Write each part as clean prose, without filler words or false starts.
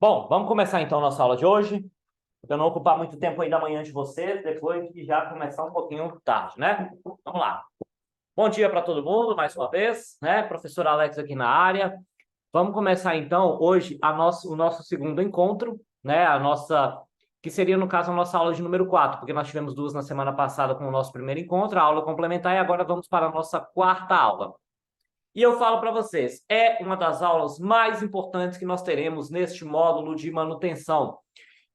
Bom, vamos começar então a nossa aula de hoje, para não ocupar muito tempo aí da manhã de vocês, depois de já começar um pouquinho tarde, né? Vamos lá. Bom dia para todo mundo, mais uma vez, né? Professor Alex aqui na área. Vamos começar então hoje o nosso segundo encontro, né? Que seria, no caso, a nossa aula de número 4, porque nós tivemos duas na semana passada com o nosso primeiro encontro, a aula complementar, e agora vamos para a nossa quarta aula. E eu falo para vocês, é uma das aulas mais importantes que nós teremos neste módulo de manutenção.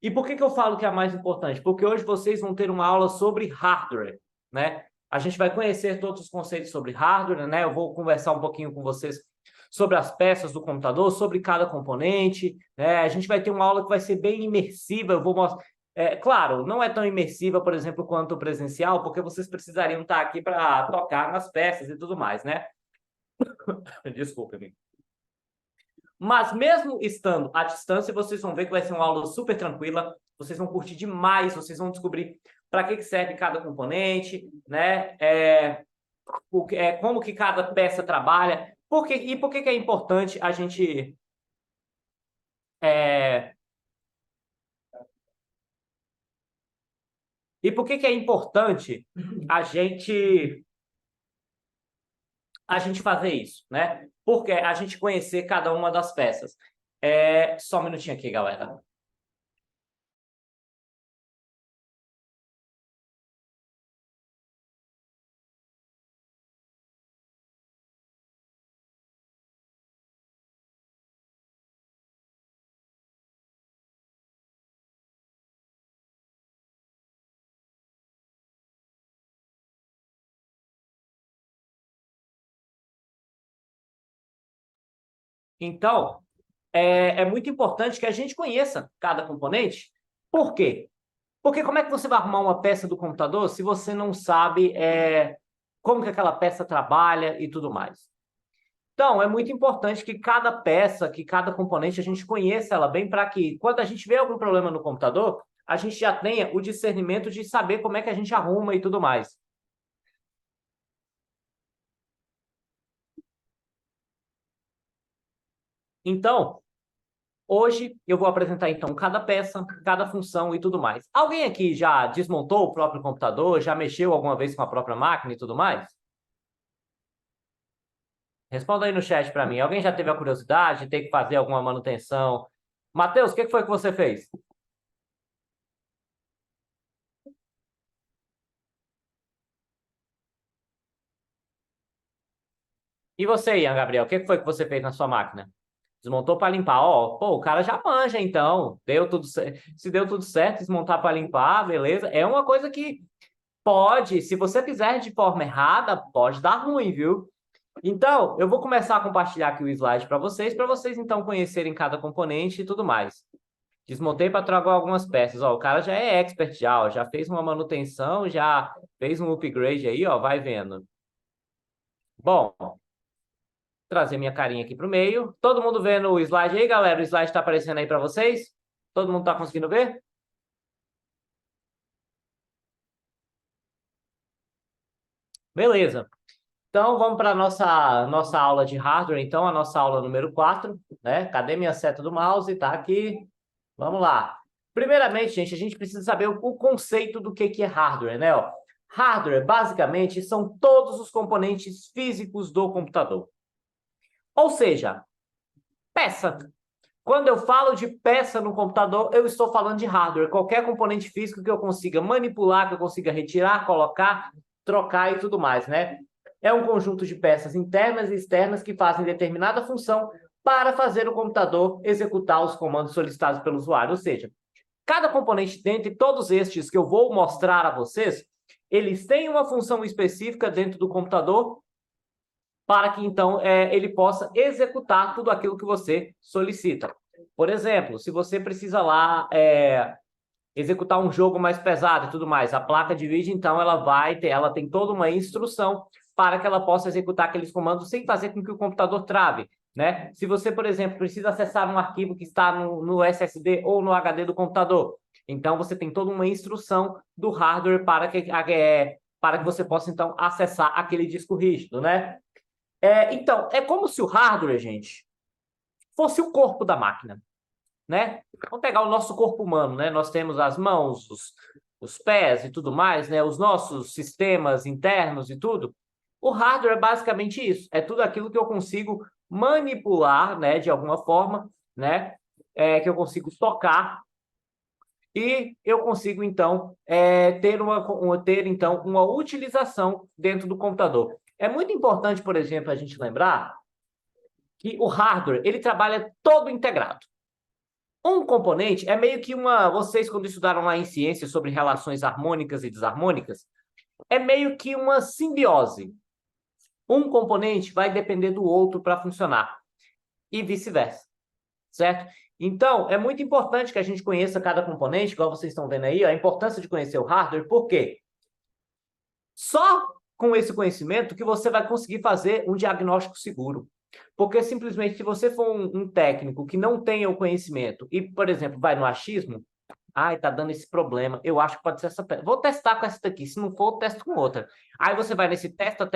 E por que eu falo que é a mais importante? Porque hoje vocês vão ter uma aula sobre hardware, né? A gente vai conhecer todos os conceitos sobre hardware, né? Eu vou conversar um pouquinho com vocês sobre as peças do computador, sobre cada componente, né? A gente vai ter uma aula que vai ser bem imersiva, eu vou mostrar... claro, não é tão imersiva, por exemplo, quanto o presencial, porque vocês precisariam estar aqui para tocar nas peças e tudo mais, né? Desculpe-me. Mas mesmo estando à distância, vocês vão ver que vai ser uma aula super tranquila, vocês vão curtir demais, vocês vão descobrir para que serve cada componente, né? Como que cada peça trabalha, por que é importante a gente... e por que é importante a gente fazer isso, né? Porque a gente conhecer cada uma das peças. Só um minutinho aqui, galera. Então, é muito importante que a gente conheça cada componente. Por quê? Porque como é que você vai arrumar uma peça do computador se você não sabe como que aquela peça trabalha e tudo mais? Então, é muito importante que cada peça, que cada componente, a gente conheça ela bem para que, quando a gente vê algum problema no computador, a gente já tenha o discernimento de saber como é que a gente arruma e tudo mais. Então, hoje eu vou apresentar então cada peça, cada função e tudo mais. Alguém aqui já desmontou o próprio computador, já mexeu alguma vez com a própria máquina e tudo mais? Responda aí no chat para mim. Alguém já teve a curiosidade de ter que fazer alguma manutenção? Matheus, o que foi que você fez? E você, Ian Gabriel, o que foi que você fez na sua máquina? Desmontou para limpar? Ó, pô, o cara já manja, então. Deu tudo certo. Se deu tudo certo, desmontar para limpar, beleza. É uma coisa que pode, se você fizer de forma errada, pode dar ruim, viu? Então, eu vou começar a compartilhar aqui o slide para vocês então conhecerem cada componente e tudo mais. Desmontei para tragar algumas peças. Ó, o cara já é expert já, ó, já fez uma manutenção, já fez um upgrade aí, ó, vai vendo. Bom, trazer minha carinha aqui para o meio. Todo mundo vendo o slide aí, galera? O slide está aparecendo aí para vocês? Todo mundo está conseguindo ver? Beleza. Então, vamos para a nossa aula de hardware, então, a nossa aula número 4, né? Cadê minha seta do mouse? Tá aqui. Vamos lá. Primeiramente, gente, a gente precisa saber o conceito do que é hardware, né? Ó, hardware, basicamente, são todos os componentes físicos do computador. Ou seja, peça. Quando eu falo de peça no computador, eu estou falando de hardware. Qualquer componente físico que eu consiga manipular, que eu consiga retirar, colocar, trocar e tudo mais, né? É um conjunto de peças internas e externas que fazem determinada função para fazer o computador executar os comandos solicitados pelo usuário. Ou seja, cada componente dentre todos estes que eu vou mostrar a vocês, eles têm uma função específica dentro do computador para que, então, ele possa executar tudo aquilo que você solicita. Por exemplo, se você precisa lá executar um jogo mais pesado e tudo mais, a placa de vídeo, então, ela tem toda uma instrução para que ela possa executar aqueles comandos sem fazer com que o computador trave, né? Se você, por exemplo, precisa acessar um arquivo que está no SSD ou no HD do computador, então você tem toda uma instrução do hardware para que você possa, então, acessar aquele disco rígido, né? Então, é como se o hardware, gente, fosse o corpo da máquina. né? Vamos pegar o nosso corpo humano, né? Nós temos as mãos, os pés e tudo mais, né? Os nossos sistemas internos e tudo. O hardware é basicamente isso. É tudo aquilo que eu consigo manipular, né? De alguma forma, né? Que eu consigo tocar e eu consigo, então, ter então, uma utilização dentro do computador. É muito importante, por exemplo, a gente lembrar que o hardware, ele trabalha todo integrado. Um componente é meio que uma... Vocês, quando estudaram lá em ciência sobre relações harmônicas e desarmônicas, é meio que uma simbiose. Um componente vai depender do outro para funcionar e vice-versa, certo? Então, é muito importante que a gente conheça cada componente, igual vocês estão vendo aí, a importância de conhecer o hardware, por quê? Só com esse conhecimento que você vai conseguir fazer um diagnóstico seguro. Porque simplesmente se você for um técnico que não tenha o conhecimento e, por exemplo, vai no achismo, ai, tá dando esse problema, eu acho que pode ser essa peça. Vou testar com essa daqui, se não for, eu testo com outra. Aí você vai nesse testa.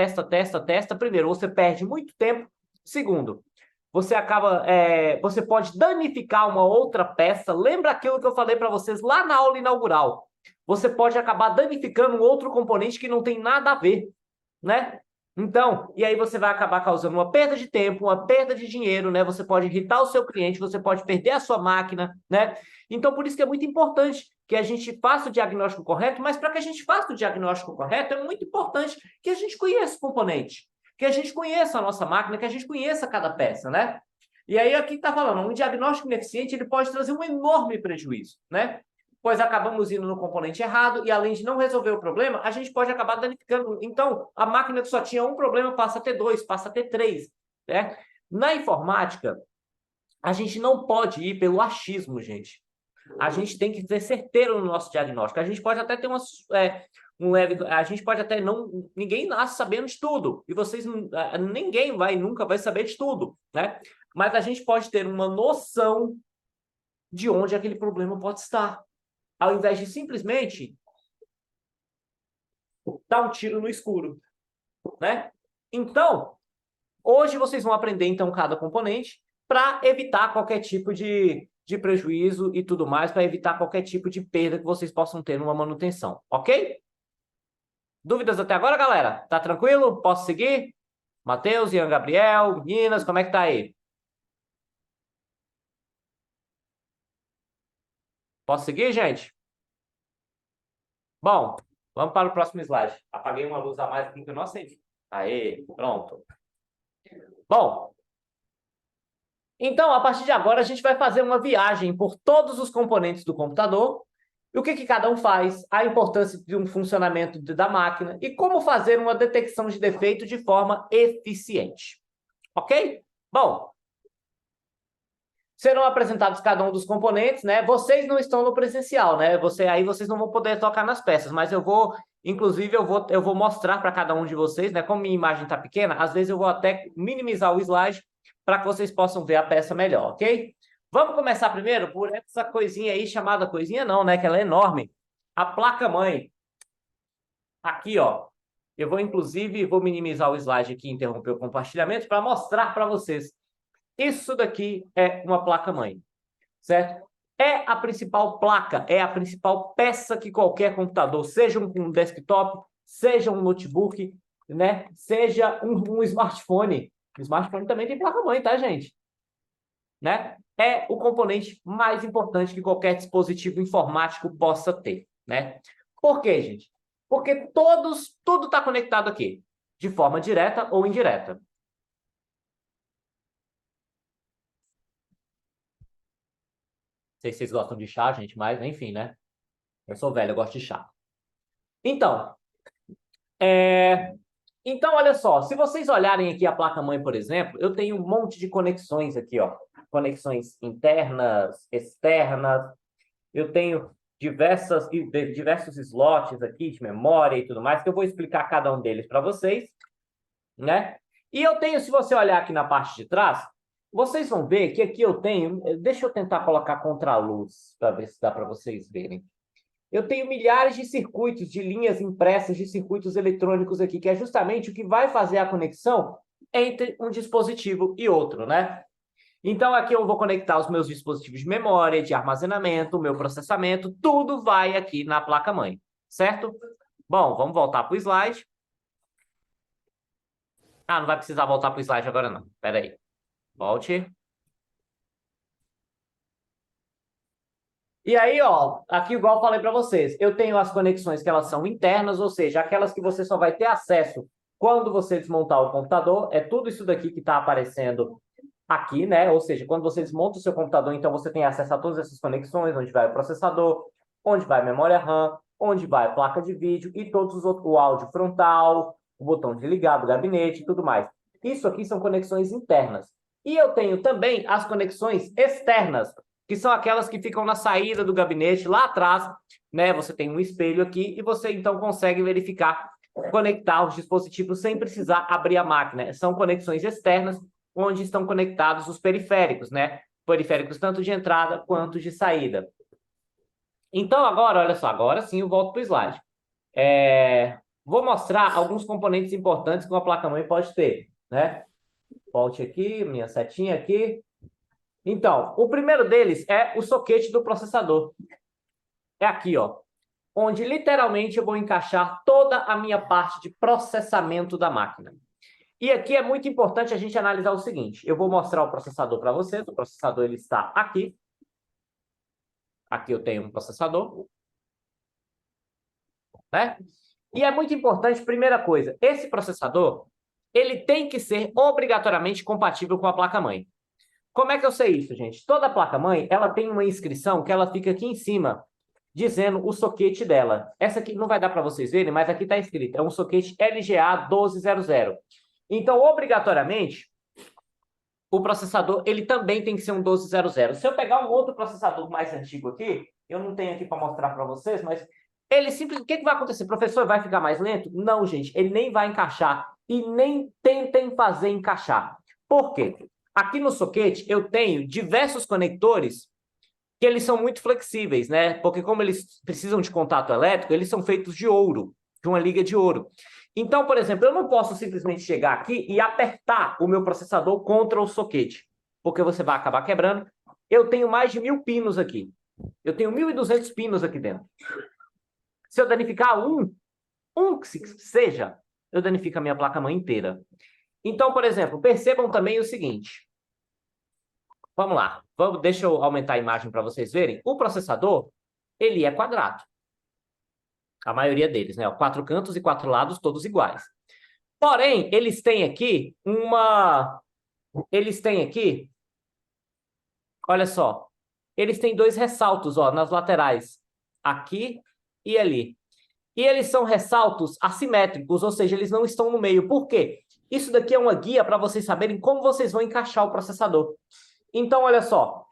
Primeiro, você perde muito tempo. Segundo, você pode danificar uma outra peça. Lembra aquilo que eu falei para vocês lá na aula inaugural? Você pode acabar danificando um outro componente que não tem nada a ver, né? Então, e aí você vai acabar causando uma perda de tempo, uma perda de dinheiro, né? Você pode irritar o seu cliente, você pode perder a sua máquina, né? Então, por isso que é muito importante que a gente faça o diagnóstico correto, mas para que a gente faça o diagnóstico correto, é muito importante que a gente conheça o componente, que a gente conheça a nossa máquina, que a gente conheça cada peça, né? E aí aqui está falando, um diagnóstico ineficiente, ele pode trazer um enorme prejuízo, né? Pois acabamos indo no componente errado e, além de não resolver o problema, a gente pode acabar danificando. Então, a máquina que só tinha um problema passa a ter dois, passa a ter três, né? Na informática, a gente não pode ir pelo achismo, gente. A gente tem que ser certeiro no nosso diagnóstico. A gente pode até ter um leve... A gente pode até não... Ninguém nasce sabendo de tudo. E vocês... Ninguém nunca vai saber de tudo, né? Mas a gente pode ter uma noção de onde aquele problema pode estar, ao invés de simplesmente dar um tiro no escuro, né? Então, hoje vocês vão aprender, então, cada componente para evitar qualquer tipo de prejuízo e tudo mais, para evitar qualquer tipo de perda que vocês possam ter numa manutenção, ok? Dúvidas até agora, galera? Tá tranquilo? Posso seguir? Matheus, Ian Gabriel, meninas, como é que tá aí? Posso seguir, gente? Bom, vamos para o próximo slide. Apaguei uma luz a mais aqui que eu não acendi. Aê, pronto. Bom, então, a partir de agora, a gente vai fazer uma viagem por todos os componentes do computador, e o que cada um faz, a importância de um funcionamento da máquina e como fazer uma detecção de defeito de forma eficiente. Ok? Bom, serão apresentados cada um dos componentes, né? Vocês não estão no presencial, né? Aí vocês não vão poder tocar nas peças, mas inclusive, eu vou mostrar para cada um de vocês, né? Como minha imagem está pequena, às vezes eu vou até minimizar o slide para que vocês possam ver a peça melhor, ok? Vamos começar primeiro por essa coisinha aí, chamada coisinha não, né? Que ela é enorme. A placa-mãe. Aqui, ó. Eu vou, inclusive, minimizar o slide aqui, interromper o compartilhamento para mostrar para vocês. Isso daqui é uma placa-mãe, certo? É a principal placa, é a principal peça que qualquer computador, seja um desktop, seja um notebook, né? Seja um smartphone. O smartphone também tem placa-mãe, tá, gente? Né? É o componente mais importante que qualquer dispositivo informático possa ter, né? Por quê, gente? Porque tudo está conectado aqui, de forma direta ou indireta. Não sei se vocês gostam de chá, gente, mas enfim, né? Eu sou velho, eu gosto de chá. Então, olha só, se vocês olharem aqui a placa-mãe, por exemplo, eu tenho um monte de conexões aqui, ó. Conexões internas, externas. Eu tenho diversos slots aqui de memória e tudo mais, que eu vou explicar cada um deles para vocês, né? E eu tenho, se você olhar aqui na parte de trás, vocês vão ver que aqui eu tenho... Deixa eu tentar colocar contra a luz, para ver se dá para vocês verem. Eu tenho milhares de circuitos, de linhas impressas, de circuitos eletrônicos aqui, que é justamente o que vai fazer a conexão entre um dispositivo e outro, né? Então, aqui eu vou conectar os meus dispositivos de memória, de armazenamento, o meu processamento, tudo vai aqui na placa-mãe, certo? Bom, vamos voltar para o slide. Ah, não vai precisar voltar para o slide agora, não. Espera aí. Volte. E aí, ó, aqui igual eu falei para vocês, eu tenho as conexões que elas são internas, ou seja, aquelas que você só vai ter acesso quando você desmontar o computador, é tudo isso daqui que está aparecendo aqui, né? Ou seja, quando você desmonta o seu computador, então você tem acesso a todas essas conexões, onde vai o processador, onde vai a memória RAM, onde vai a placa de vídeo e todos os outros, o áudio frontal, o botão de ligar do gabinete e tudo mais. Isso aqui são conexões internas. E eu tenho também as conexões externas, que são aquelas que ficam na saída do gabinete, lá atrás, né? Você tem um espelho aqui e você então consegue verificar, conectar os dispositivos sem precisar abrir a máquina. São conexões externas, onde estão conectados os periféricos, né? Periféricos tanto de entrada quanto de saída. Então, agora, olha só, agora sim eu volto para o slide. Vou mostrar alguns componentes importantes que uma placa-mãe pode ter, né? Volte aqui, minha setinha aqui. Então, o primeiro deles é o soquete do processador. É aqui, ó, onde literalmente eu vou encaixar toda a minha parte de processamento da máquina. E aqui é muito importante a gente analisar o seguinte. Eu vou mostrar o processador para vocês. O processador ele está aqui. Aqui eu tenho um processador, né? E é muito importante, primeira coisa, esse processador, ele tem que ser obrigatoriamente compatível com a placa-mãe. Como é que eu sei isso, gente? Toda placa-mãe, ela tem uma inscrição que ela fica aqui em cima, dizendo o soquete dela. Essa aqui não vai dar para vocês verem, mas aqui está escrito, é um soquete LGA 1200. Então, obrigatoriamente, o processador ele também tem que ser um 1200. Se eu pegar um outro processador mais antigo aqui, eu não tenho aqui para mostrar para vocês, mas ele simplesmente... O que vai acontecer? Professor, vai ficar mais lento? Não, gente, ele nem vai encaixar e nem tentem fazer encaixar. Por quê? Aqui no soquete eu tenho diversos conectores que eles são muito flexíveis, né? Porque como eles precisam de contato elétrico, eles são feitos de ouro, de uma liga de ouro. Então, por exemplo, eu não posso simplesmente chegar aqui e apertar o meu processador contra o soquete, porque você vai acabar quebrando. Eu tenho mais de 1000 pinos aqui. Eu tenho 1200 pinos aqui dentro. Se eu danificar um que seja, eu danifico a minha placa-mãe inteira. Então, por exemplo, percebam também o seguinte. Vamos lá. Deixa eu aumentar a imagem para vocês verem. O processador, ele é quadrado. A maioria deles, né? 4 cantos e 4 lados, todos iguais. Porém, eles têm aqui olha só, eles têm 2 ressaltos, ó, nas laterais, aqui e ali. E eles são ressaltos assimétricos, ou seja, eles não estão no meio. Por quê? Isso daqui é uma guia para vocês saberem como vocês vão encaixar o processador. Então, olha só,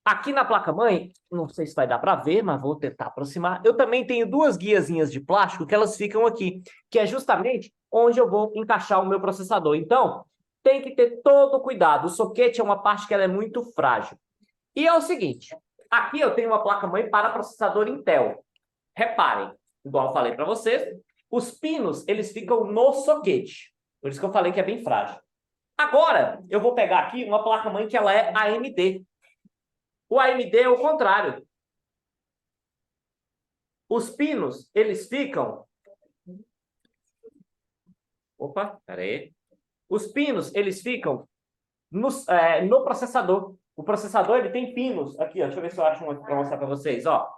aqui na placa-mãe, não sei se vai dar para ver, mas vou tentar aproximar. Eu também tenho 2 guiazinhas de plástico que elas ficam aqui, que é justamente onde eu vou encaixar o meu processador. Então, tem que ter todo cuidado. O soquete é uma parte que ela é muito frágil. E é o seguinte, aqui eu tenho uma placa-mãe para processador Intel. Reparem, igual eu falei para vocês, os pinos, eles ficam no soquete. Por isso que eu falei que é bem frágil. Agora, eu vou pegar aqui uma placa-mãe que ela é AMD. O AMD é o contrário. Os pinos, eles ficam... Opa, peraí. Os pinos, eles ficam no processador. O processador, ele tem pinos. Aqui, ó, deixa eu ver se eu acho um para mostrar para vocês. Ó.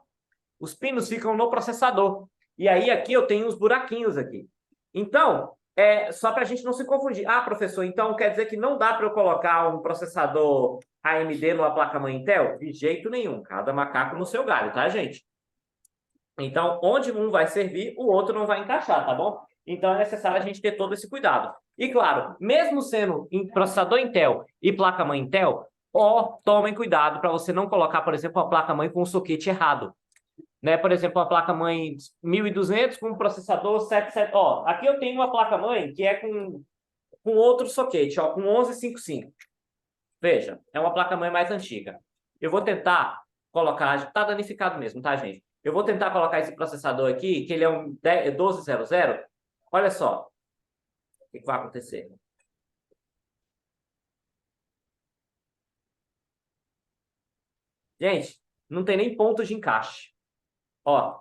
Os pinos ficam no processador. E aí, aqui eu tenho uns buraquinhos aqui. Então, só para a gente não se confundir. Ah, professor, então quer dizer que não dá para eu colocar um processador AMD numa placa-mãe Intel? De jeito nenhum. Cada macaco no seu galho, tá, gente? Então, onde um vai servir, o outro não vai encaixar, tá bom? Então, é necessário a gente ter todo esse cuidado. E, claro, mesmo sendo processador Intel e placa-mãe Intel, tomem cuidado para você não colocar, por exemplo, uma placa-mãe com o soquete errado. Né? Por exemplo, uma placa-mãe 1200 com um processador 77. Ó, aqui eu tenho uma placa-mãe que é com outro soquete, ó, com 1155. Veja, é uma placa-mãe mais antiga. Eu vou tentar colocar, está danificado mesmo, tá, gente? Eu vou tentar colocar esse processador aqui, que ele é um 1200. Olha só o que vai acontecer. Gente, não tem nem ponto de encaixe. Ó,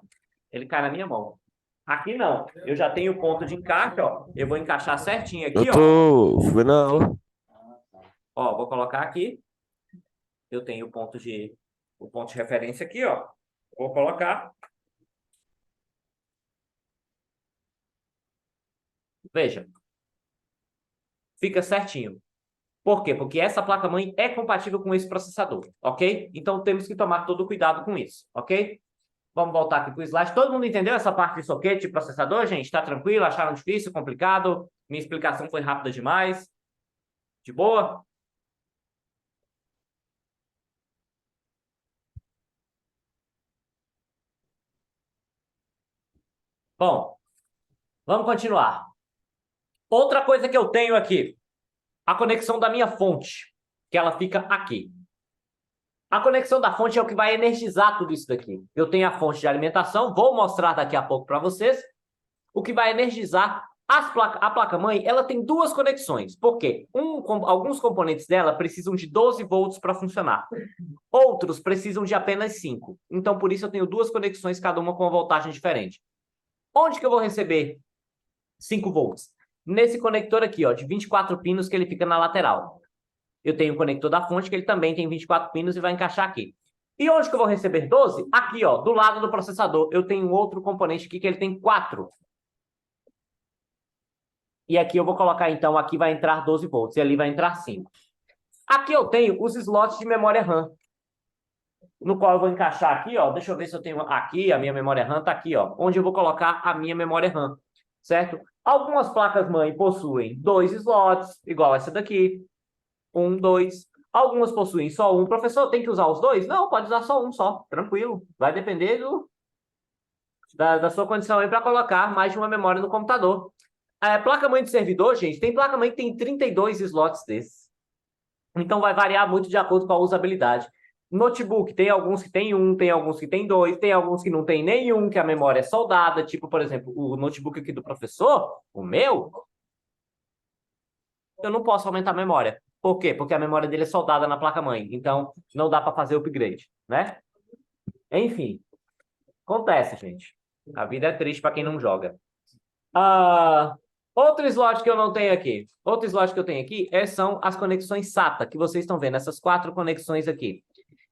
ele cai na minha mão. Aqui não. Eu já tenho ponto de encaixe, ó. Eu vou encaixar certinho Eu aqui, ó. fui na aula. Ó, vou colocar aqui. Eu tenho o ponto de referência aqui, ó. Vou colocar. Veja, fica certinho. Por quê? Porque essa placa-mãe é compatível com esse processador, ok? Então temos que tomar todo o cuidado com isso, ok? Vamos voltar aqui para o slide. Todo mundo entendeu essa parte de soquete e processador, gente? Tá tranquilo? Acharam difícil, complicado? Minha explicação foi rápida demais? De boa? Bom, vamos continuar. Outra coisa que eu tenho aqui, a conexão da minha fonte, que ela fica aqui. A conexão da fonte é o que vai energizar tudo isso daqui. Eu tenho a fonte de alimentação, vou mostrar daqui a pouco para vocês. O que vai energizar a placa-mãe, ela tem duas conexões. Por quê? Alguns componentes dela precisam de 12 volts para funcionar. Outros precisam de apenas 5. Então, por isso, eu tenho duas conexões, cada uma com uma voltagem diferente. Onde que eu vou receber 5 volts? Nesse conector aqui, ó, de 24 pinos, que ele fica na lateral. Eu tenho o conector da fonte, que ele também tem 24 pinos e vai encaixar aqui. E onde que eu vou receber 12? Aqui, ó, do lado do processador. Eu tenho outro componente aqui que ele tem 4. E aqui eu vou colocar, então, aqui vai entrar 12 volts e ali vai entrar 5. Aqui eu tenho os slots de memória RAM, no qual eu vou encaixar aqui, ó. Deixa eu ver se eu tenho aqui, a minha memória RAM tá aqui, ó, onde eu vou colocar a minha memória RAM, certo? Algumas placas-mãe possuem 2 slots, igual essa daqui. 1, 2. Algumas possuem só um. Professor, tem que usar os dois? Não, pode usar só um só, tranquilo. Vai depender da sua condição aí para colocar mais de uma memória no computador. Placa-mãe de servidor, gente, tem placa-mãe que tem 32 slots desses. Então vai variar muito de acordo com a usabilidade. Notebook, tem alguns que tem um, tem alguns que tem dois, tem alguns que não tem nenhum, que a memória é soldada. Tipo, por exemplo, o notebook aqui do professor, o meu, eu não posso aumentar a memória. Por quê? Porque a memória dele é soldada na placa-mãe. Então, não dá para fazer o upgrade, né? Enfim, acontece, gente. A vida é triste para quem não joga. Outro slot que eu não tenho aqui. Outro slot que eu tenho aqui são as conexões SATA, que vocês estão vendo, essas 4 conexões aqui.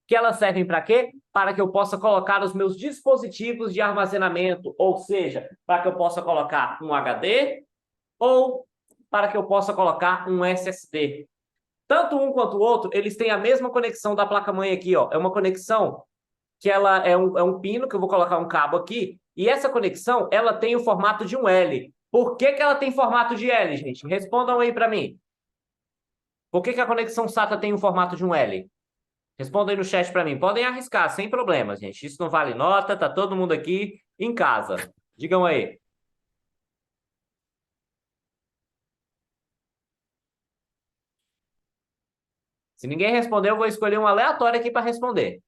Que elas servem para quê? Para que eu possa colocar os meus dispositivos de armazenamento, ou seja, para que eu possa colocar um HD ou para que eu possa colocar um SSD. Tanto um quanto o outro, eles têm a mesma conexão da placa-mãe aqui, ó. É uma conexão que ela é um pino, que eu vou colocar um cabo aqui, e essa conexão, ela tem o formato de um L. Por que que ela tem formato de L, gente? Respondam aí para mim. Por que que a conexão SATA tem o formato de um L? Respondam aí no chat para mim. Podem arriscar, sem problemas, gente. Isso não vale nota, tá todo mundo aqui em casa. Digam aí. Se ninguém responder, eu vou escolher um aleatório aqui para responder.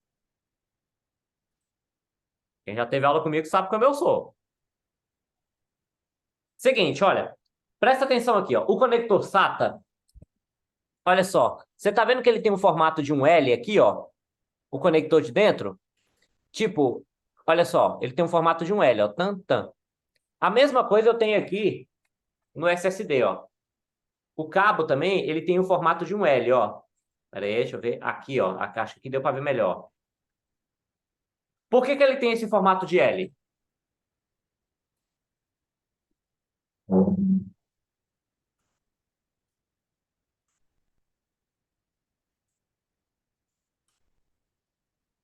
Quem já teve aula comigo sabe como eu sou. Seguinte, olha. Presta atenção aqui, ó. O conector SATA, olha só. Você tá vendo que ele tem um formato de um L aqui, ó? O conector de dentro? Tipo, olha só. Ele tem um formato de um L, ó. Tan, tan. A mesma coisa eu tenho aqui no SSD, ó. O cabo também, ele tem o formato de um L, ó. Pera aí, deixa eu ver. Aqui, ó. A caixa aqui deu para ver melhor. Por que que ele tem esse formato de L?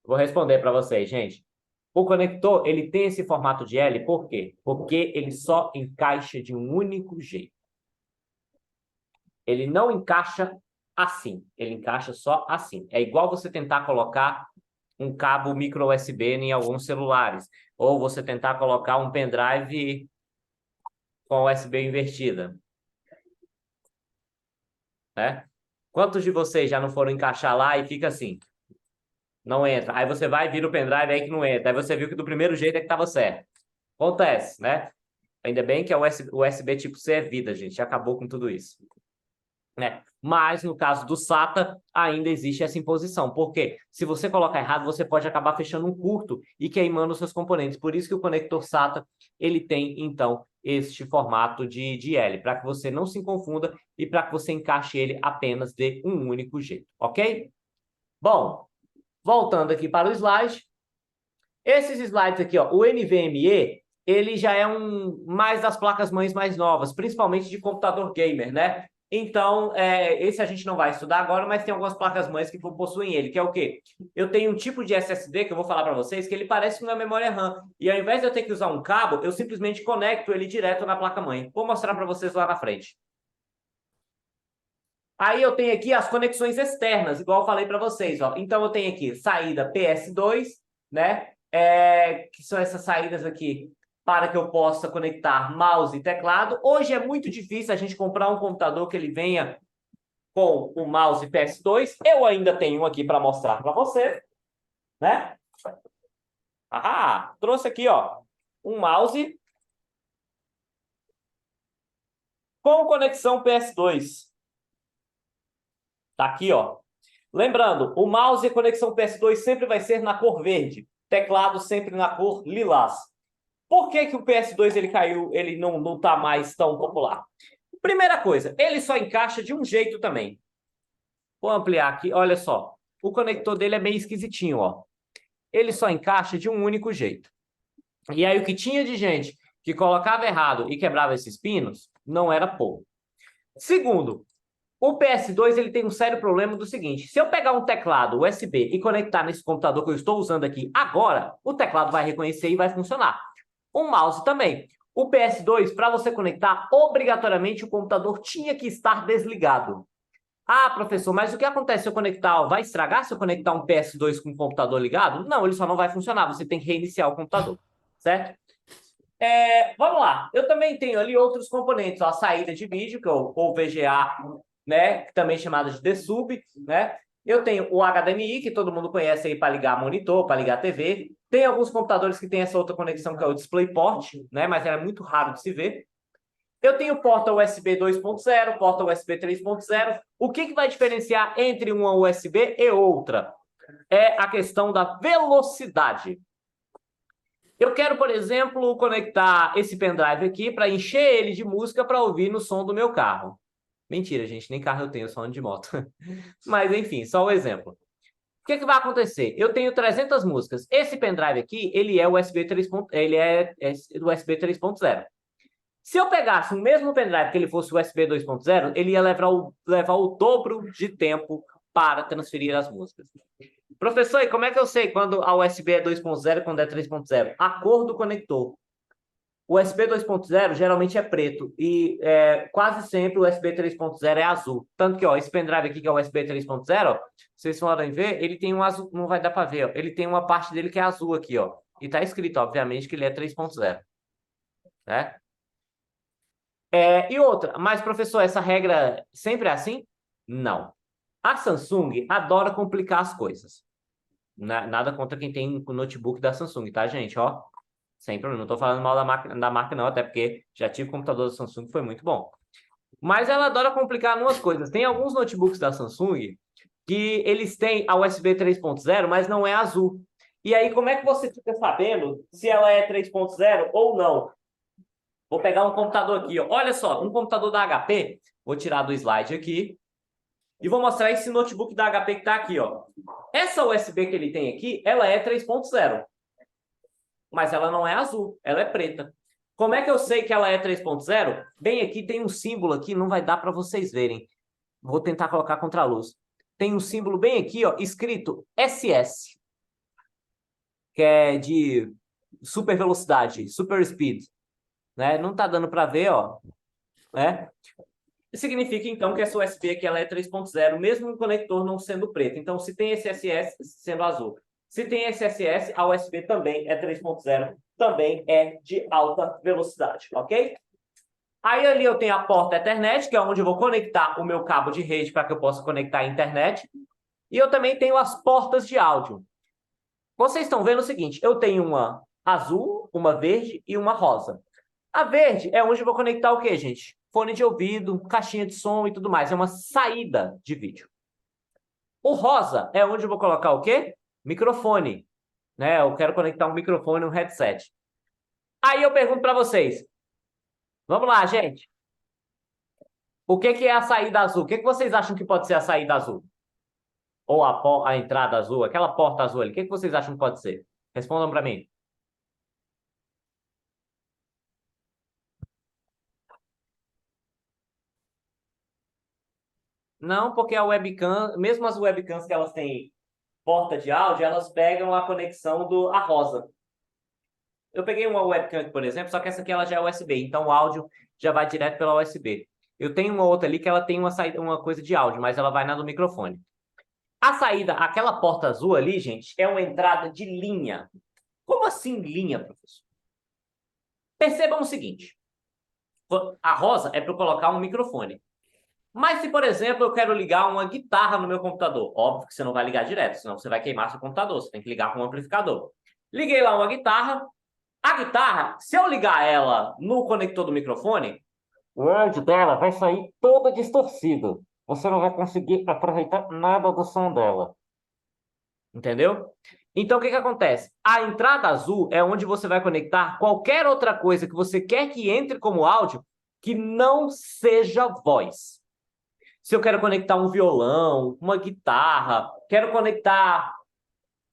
Vou responder para vocês, gente. O conector, ele tem esse formato de L, por quê? Porque ele só encaixa de um único jeito. Ele não encaixa assim, ele encaixa só assim. É igual você tentar colocar um cabo micro USB em alguns celulares, ou você tentar colocar um pendrive com USB invertida, né? Quantos de vocês já não foram encaixar lá e fica assim? Não entra. Aí você vai e vira o pendrive aí que não entra. Aí você viu que do primeiro jeito é que estava certo. Acontece, né? Ainda bem que a USB tipo C é vida, gente. Já acabou com tudo isso. Né? mas no caso do SATA ainda existe essa imposição, porque se você colocar errado, você pode acabar fechando um curto e queimando os seus componentes. Por isso que o conector SATA ele tem, então, este formato de L, para que você não se confunda e para que você encaixe ele apenas de um único jeito, ok? Bom, voltando aqui para o slide, esses slides aqui, ó, o NVMe, ele já é mais das placas-mães mais novas, principalmente de computador gamer, né? Então, esse a gente não vai estudar agora, mas tem algumas placas-mães que possuem ele, que é o quê? Eu tenho um tipo de SSD que eu vou falar para vocês, que ele parece uma memória RAM. E ao invés de eu ter que usar um cabo, eu simplesmente conecto ele direto na placa-mãe. Vou mostrar para vocês lá na frente. Aí eu tenho aqui as conexões externas, igual eu falei para vocês, ó. Então eu tenho aqui saída PS2, né? Que são essas saídas aqui para que eu possa conectar mouse e teclado. Hoje é muito difícil a gente comprar um computador que ele venha com o mouse PS2. Eu ainda tenho um aqui para mostrar para você, né? Trouxe aqui, ó, um mouse com conexão PS2. Tá aqui, ó. Lembrando, o mouse e a conexão PS2 sempre vai ser na cor verde, teclado sempre na cor lilás. Por que que o PS2 ele caiu, ele não tá mais tão popular? Primeira coisa, ele só encaixa de um jeito também. Vou ampliar aqui, olha só. O conector dele é meio esquisitinho, ó. Ele só encaixa de um único jeito. E aí o que tinha de gente que colocava errado e quebrava esses pinos, não era pouco. Segundo, o PS2 ele tem um sério problema do seguinte, se eu pegar um teclado USB e conectar nesse computador que eu estou usando aqui agora, o teclado vai reconhecer e vai funcionar. O mouse também. O PS2, para você conectar, obrigatoriamente o computador tinha que estar desligado. Ah, professor, mas o que acontece se eu conectar? Vai estragar se eu conectar um PS2 com o computador ligado? Não, ele só não vai funcionar, você tem que reiniciar o computador, certo? Vamos lá, eu também tenho ali outros componentes, ó, a saída de vídeo, que é o VGA, né, também chamada de DSUB, né? Eu tenho o HDMI, que todo mundo conhece aí para ligar monitor, para ligar TV. Tem alguns computadores que tem essa outra conexão, que é o DisplayPort, né, mas é muito raro de se ver. Eu tenho porta USB 2.0, porta USB 3.0. O que vai diferenciar entre uma USB e outra? É a questão da velocidade. Eu quero, por exemplo, conectar esse pendrive aqui para encher ele de música para ouvir no som do meu carro. Mentira, gente, nem carro eu tenho, só ando de moto. Mas, enfim, só um exemplo. O que vai acontecer? Eu tenho 300 músicas. Esse pendrive aqui, ele é USB 3. Ele é USB 3.0. Se eu pegasse o mesmo pendrive que ele fosse USB 2.0, ele ia levar o dobro de tempo para transferir as músicas. Professor, e como é que eu sei quando a USB é 2.0 e quando é 3.0? A cor do conector. O USB 2.0 geralmente é preto e quase sempre o USB 3.0 é azul. Tanto que, ó, esse pendrive aqui que é o USB 3.0, vocês podem ver, ele tem um azul, não vai dar para ver, ó, ele tem uma parte dele que é azul aqui, ó. E tá escrito, obviamente, que ele é 3.0, né? E outra, mas professor, essa regra sempre é assim? Não. A Samsung adora complicar as coisas. Nada contra quem tem o notebook da Samsung, tá, gente? Ó, sempre, não tô falando mal da marca não, até porque já tive computador da Samsung, foi muito bom. Mas ela adora complicar algumas coisas. Tem alguns notebooks da Samsung que eles têm a USB 3.0, mas não é azul. E aí, como é que você fica sabendo se ela é 3.0 ou não? Vou pegar um computador aqui, ó. Olha só, um computador da HP. Vou tirar do slide aqui. E vou mostrar esse notebook da HP que está aqui, ó. Essa USB que ele tem aqui, ela é 3.0. Mas ela não é azul, ela é preta. Como é que eu sei que ela é 3.0? Bem, aqui tem um símbolo aqui, não vai dar para vocês verem. Vou tentar colocar contra a luz. Tem um símbolo bem aqui, ó, escrito SS. Que é de super velocidade, super speed. Né? Não está dando para ver, ó. Né? Significa, então, que essa USB aqui ela é 3.0, mesmo o conector não sendo preto. Então, se tem esse SS sendo azul. Se tem esse SS, a USB também é 3.0, também é de alta velocidade, ok? Aí ali eu tenho a porta Ethernet, que é onde eu vou conectar o meu cabo de rede para que eu possa conectar a internet. E eu também tenho as portas de áudio. Vocês estão vendo o seguinte, eu tenho uma azul, uma verde e uma rosa. A verde é onde eu vou conectar o quê, gente? fone de ouvido, caixinha de som e tudo mais. É uma saída de vídeo. O rosa é onde eu vou colocar o quê? Microfone. Né? Eu quero conectar um microfone, um headset. Aí eu pergunto para vocês. Vamos lá, gente. O que é a saída azul? O que vocês acham que pode ser a saída azul? Ou a entrada azul? Aquela porta azul ali. O que vocês acham que pode ser? Respondam para mim. Não, porque a webcam, mesmo as webcams que elas têm porta de áudio, elas pegam a conexão a rosa. Eu peguei uma webcam aqui, por exemplo, só que essa aqui ela já é USB, então o áudio já vai direto pela USB. Eu tenho uma outra ali que ela tem uma saída, uma coisa de áudio, mas ela vai na do microfone. A saída, aquela porta azul ali, gente, é uma entrada de linha. Como assim linha, professor? Percebam o seguinte. A rosa é para eu colocar um microfone. Mas se, por exemplo, eu quero ligar uma guitarra no meu computador, óbvio que você não vai ligar direto, senão você vai queimar seu computador, você tem que ligar com um amplificador. Liguei lá uma guitarra. A guitarra, se eu ligar ela no conector do microfone, o áudio dela vai sair todo distorcido. Você não vai conseguir aproveitar nada do som dela. Entendeu? Então, o que acontece? A entrada azul é onde você vai conectar qualquer outra coisa que você quer que entre como áudio que não seja voz. Se eu quero conectar um violão, uma guitarra, quero conectar,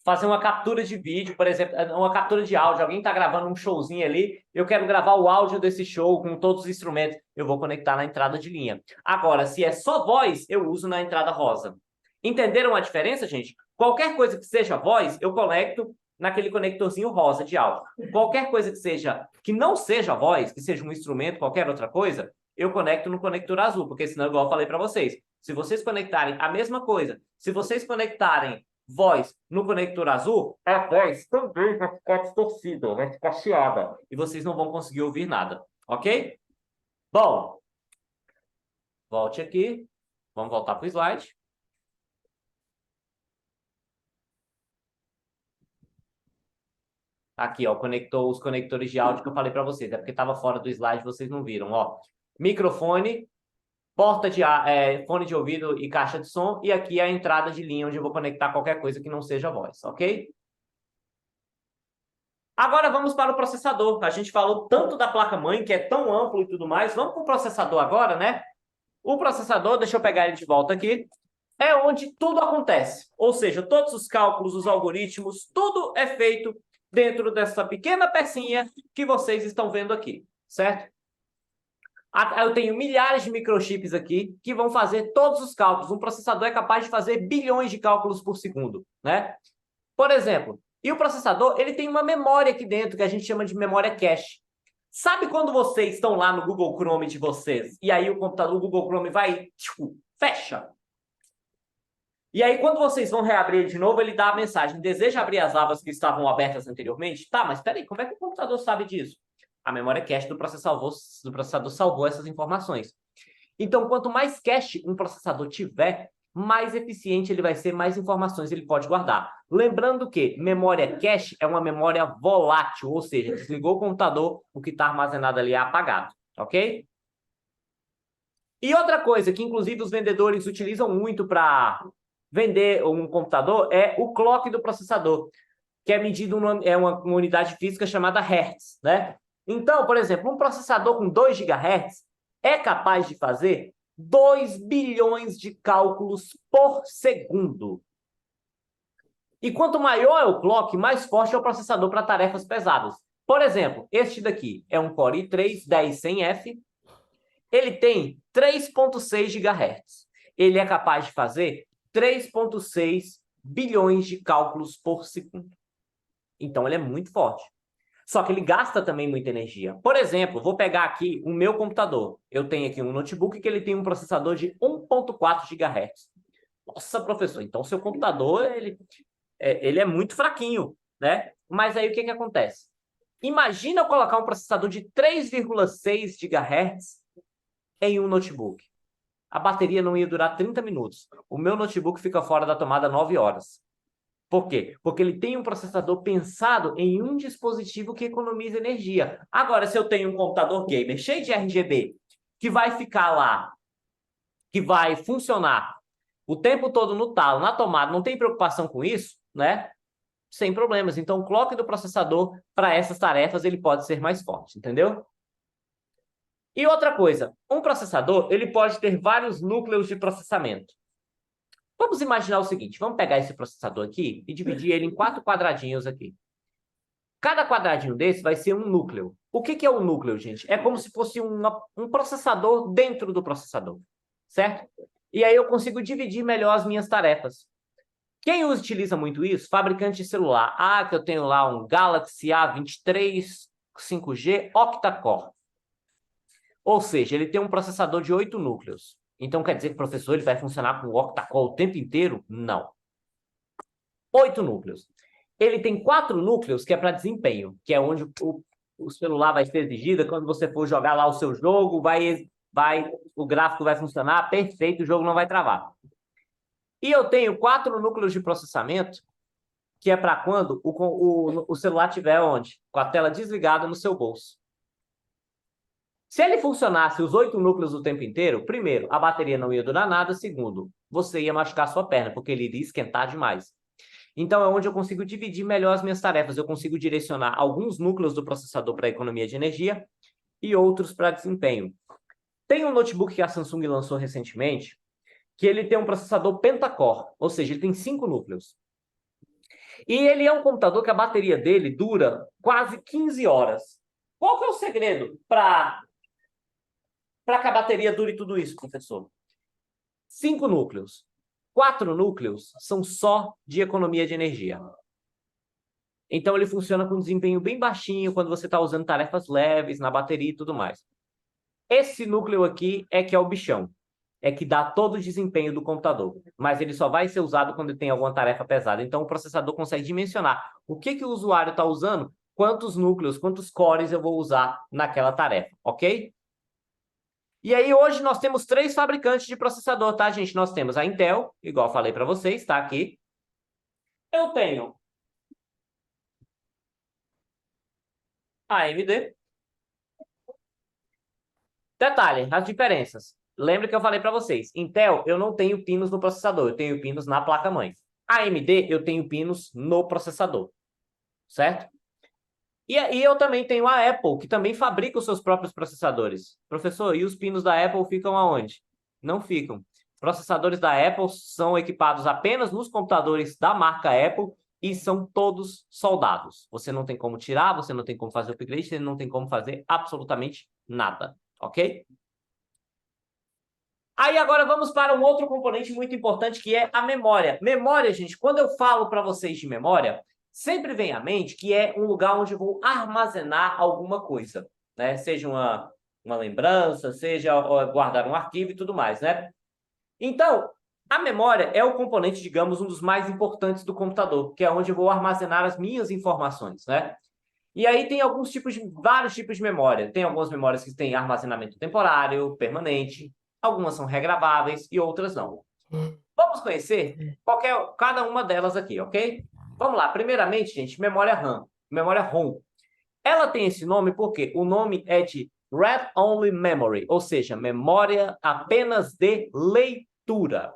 fazer uma captura de vídeo, por exemplo, uma captura de áudio, alguém está gravando um showzinho ali, eu quero gravar o áudio desse show com todos os instrumentos, eu vou conectar na entrada de linha. Agora, se é só voz, eu uso na entrada rosa. Entenderam a diferença, gente? Qualquer coisa que seja voz, eu conecto naquele conectorzinho rosa de áudio. Qualquer coisa que não seja voz, que seja um instrumento, qualquer outra coisa, eu conecto no conector azul, porque senão, igual eu falei para vocês, se vocês conectarem a mesma coisa, se vocês conectarem voz no conector azul, a voz também vai ficar distorcida, vai ficar chiada, e vocês não vão conseguir ouvir nada, ok? Bom, volte aqui, vamos voltar para o slide. Aqui, ó, os conectores de áudio que eu falei para vocês. É porque estava fora do slide, vocês não viram, ó. Microfone, porta de fone de ouvido e caixa de som. E aqui a entrada de linha, onde eu vou conectar qualquer coisa que não seja voz, ok? Agora vamos para o processador. A gente falou tanto da placa-mãe, que é tão amplo e tudo mais. Vamos para o processador agora, né? O processador, deixa eu pegar ele de volta aqui, é onde tudo acontece. Ou seja, todos os cálculos, os algoritmos, tudo é feito dentro dessa pequena pecinha que vocês estão vendo aqui, certo? Eu tenho milhares de microchips aqui que vão fazer todos os cálculos. Um processador é capaz de fazer bilhões de cálculos por segundo, né? Por exemplo, e o processador, ele tem uma memória aqui dentro que a gente chama de memória cache. Sabe quando vocês estão lá no Google Chrome de vocês e aí o computador, o Google Chrome vai, fecha? E aí, quando vocês vão reabrir ele de novo, ele dá a mensagem: deseja abrir as abas que estavam abertas anteriormente? Tá, mas espera aí, como é que o computador sabe disso? A memória cache do processador salvou essas informações. Então, quanto mais cache um processador tiver, mais eficiente ele vai ser, mais informações ele pode guardar. Lembrando que memória cache é uma memória volátil, ou seja, desligou o computador, o que está armazenado ali é apagado, ok? E outra coisa que, inclusive, os vendedores utilizam muito para vender um computador é o clock do processador, que é medido é uma unidade física chamada Hertz, né? Então, por exemplo, um processador com 2 GHz é capaz de fazer 2 bilhões de cálculos por segundo. E quanto maior é o clock, mais forte é o processador para tarefas pesadas. Por exemplo, este daqui é um Core i3 10100F. Ele tem 3,6 GHz. Ele é capaz de fazer 3,6 bilhões de cálculos por segundo. Então, ele é muito forte. Só que ele gasta também muita energia. Por exemplo, vou pegar aqui o meu computador. Eu tenho aqui um notebook que ele tem um processador de 1,4 GHz. Nossa, professor, então seu computador ele é muito fraquinho, né? Mas aí o que acontece? Imagina eu colocar um processador de 3,6 GHz em um notebook. A bateria não ia durar 30 minutos. O meu notebook fica fora da tomada 9 horas. Por quê? Porque ele tem um processador pensado em um dispositivo que economiza energia. Agora, se eu tenho um computador gamer cheio de RGB, que vai ficar lá, que vai funcionar o tempo todo no talo, na tomada, não tem preocupação com isso, né? Sem problemas. Então, o clock do processador, para essas tarefas, ele pode ser mais forte, entendeu? E outra coisa, um processador, ele pode ter vários núcleos de processamento. Vamos imaginar o seguinte, vamos pegar esse processador aqui e dividir ele em 4 quadradinhos aqui. Cada quadradinho desse vai ser um núcleo. O que é um núcleo, gente? É como se fosse um processador dentro do processador, certo? E aí eu consigo dividir melhor as minhas tarefas. Quem utiliza muito isso? Fabricante de celular. Ah, que eu tenho lá um Galaxy A23 5G octa-core. Ou seja, ele tem um processador de 8 núcleos. Então quer dizer que o professor ele vai funcionar com o octa-core o tempo inteiro? Não. 8 núcleos. Ele tem 4 núcleos que é para desempenho, que é onde o celular vai ser exigido. Quando você for jogar lá o seu jogo, o gráfico vai funcionar perfeito, o jogo não vai travar. E eu tenho 4 núcleos de processamento, que é para quando o celular estiver onde? Com a tela desligada no seu bolso. Se ele funcionasse os 8 núcleos o tempo inteiro, primeiro, a bateria não ia durar nada. Segundo, você ia machucar sua perna, porque ele iria esquentar demais. Então, é onde eu consigo dividir melhor as minhas tarefas. Eu consigo direcionar alguns núcleos do processador para economia de energia e outros para desempenho. Tem um notebook que a Samsung lançou recentemente, que ele tem um processador pentacore, ou seja, ele tem 5 núcleos. E ele é um computador que a bateria dele dura quase 15 horas. Qual que é o segredo para que a bateria dure tudo isso, professor? 5 núcleos. 4 núcleos são só de economia de energia. Então, ele funciona com desempenho bem baixinho quando você está usando tarefas leves na bateria e tudo mais. Esse núcleo aqui é que é o bichão. É que dá todo o desempenho do computador. Mas ele só vai ser usado quando tem alguma tarefa pesada. Então, o processador consegue dimensionar o que o usuário está usando, quantos núcleos, quantos cores eu vou usar naquela tarefa, ok? E aí, hoje, nós temos 3 fabricantes de processador, tá, gente? Nós temos a Intel, igual eu falei para vocês, tá aqui. Eu tenho a AMD. Detalhe, as diferenças. Lembra que eu falei para vocês, Intel, eu não tenho pinos no processador, eu tenho pinos na placa-mãe. AMD, eu tenho pinos no processador, certo? E eu também tenho a Apple, que também fabrica os seus próprios processadores. Professor, e os pinos da Apple ficam aonde? Não ficam. Processadores da Apple são equipados apenas nos computadores da marca Apple e são todos soldados. Você não tem como tirar, você não tem como fazer upgrade, você não tem como fazer absolutamente nada, ok? Aí agora vamos para um outro componente muito importante, que é a memória. Memória, gente, quando eu falo para vocês de memória, sempre vem à mente que é um lugar onde eu vou armazenar alguma coisa, né? Seja uma lembrança, seja guardar um arquivo e tudo mais, né? Então, a memória é o componente, digamos, um dos mais importantes do computador, que é onde eu vou armazenar as minhas informações, né? E aí tem vários tipos de memória. Tem algumas memórias que têm armazenamento temporário, permanente, algumas são regraváveis e outras não. Vamos conhecer cada uma delas aqui, ok? Vamos lá. Primeiramente, gente, memória RAM, memória ROM. Ela tem esse nome porque o nome é de Read Only Memory, ou seja, memória apenas de leitura.